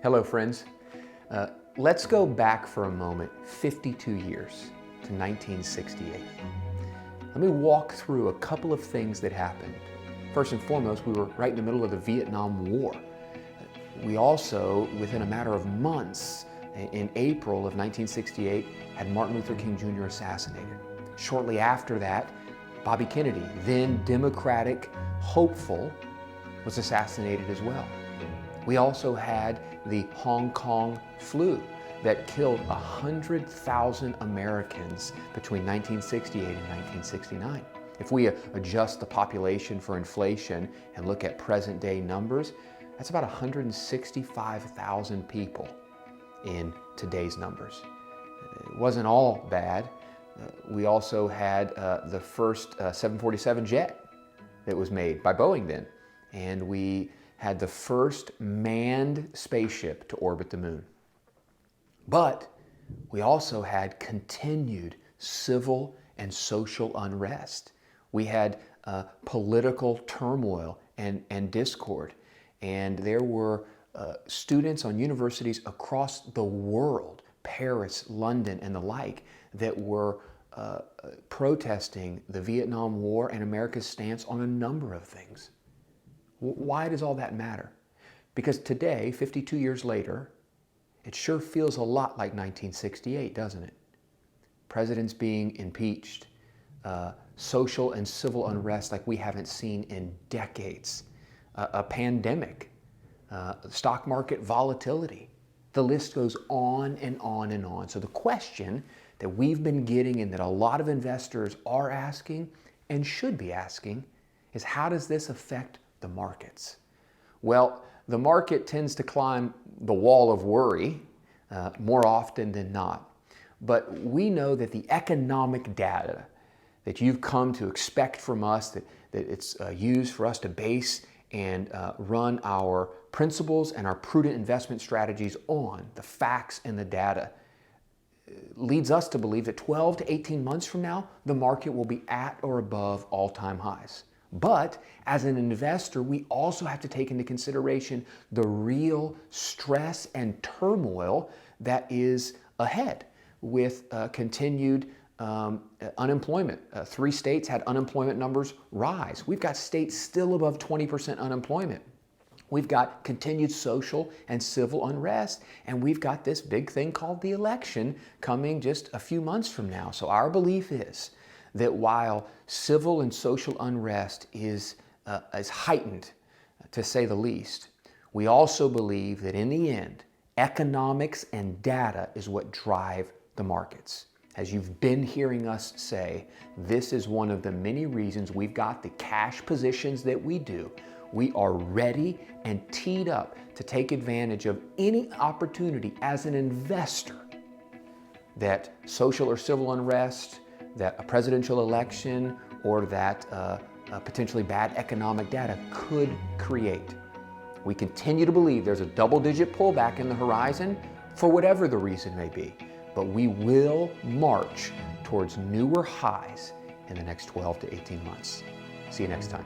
Hello, friends. Let's go back for a moment 52 years to 1968. Let me walk through a couple of things that happened. First and foremost, we were right in the middle of the Vietnam War. We also, within a matter of months, in April of 1968, had Martin Luther King Jr. assassinated. Shortly after that, Bobby Kennedy, then Democratic hopeful, was assassinated as well. We also had the Hong Kong flu that killed 100,000 Americans between 1968 and 1969. If we adjust the population for inflation and look at present day numbers, that's about 165,000 people in today's numbers. It wasn't all bad. We also had the first 747 jet that was made by Boeing then, and we had the first manned spaceship to orbit the moon. But we also had continued civil and social unrest. We had political turmoil and discord. And there were students on universities across the world, Paris, London, and the like, that were protesting the Vietnam War and America's stance on a number of things. Why does all that matter? Because today, 52 years later, it sure feels a lot like 1968, doesn't it? Presidents being impeached, social and civil unrest like we haven't seen in decades, a pandemic, stock market volatility. The list goes on and on and on. So the question that we've been getting and that a lot of investors are asking and should be asking is, how does this affect the markets? Well, the market tends to climb the wall of worry more often than not. But we know that the economic data that you've come to expect from us, that it's used for us to base and run our principles and our prudent investment strategies on, the facts and the data, leads us to believe that 12 to 18 months from now, the market will be at or above all-time highs. But as an investor, we also have to take into consideration the real stress and turmoil that is ahead with continued unemployment. 3 states had unemployment numbers rise. We've got states still above 20% unemployment. We've got continued social and civil unrest, and we've got this big thing called the election coming just a few months from now. So our belief is that while civil and social unrest is heightened, to say the least, we also believe that in the end, economics and data is what drive the markets. As you've been hearing us say, this is one of the many reasons we've got the cash positions that we do. We are ready and teed up to take advantage of any opportunity as an investor that social or civil unrest, that a presidential election, or that potentially bad economic data could create. We continue to believe there's a double-digit pullback in the horizon for whatever the reason may be, but we will march towards newer highs in the next 12 to 18 months. See you next time.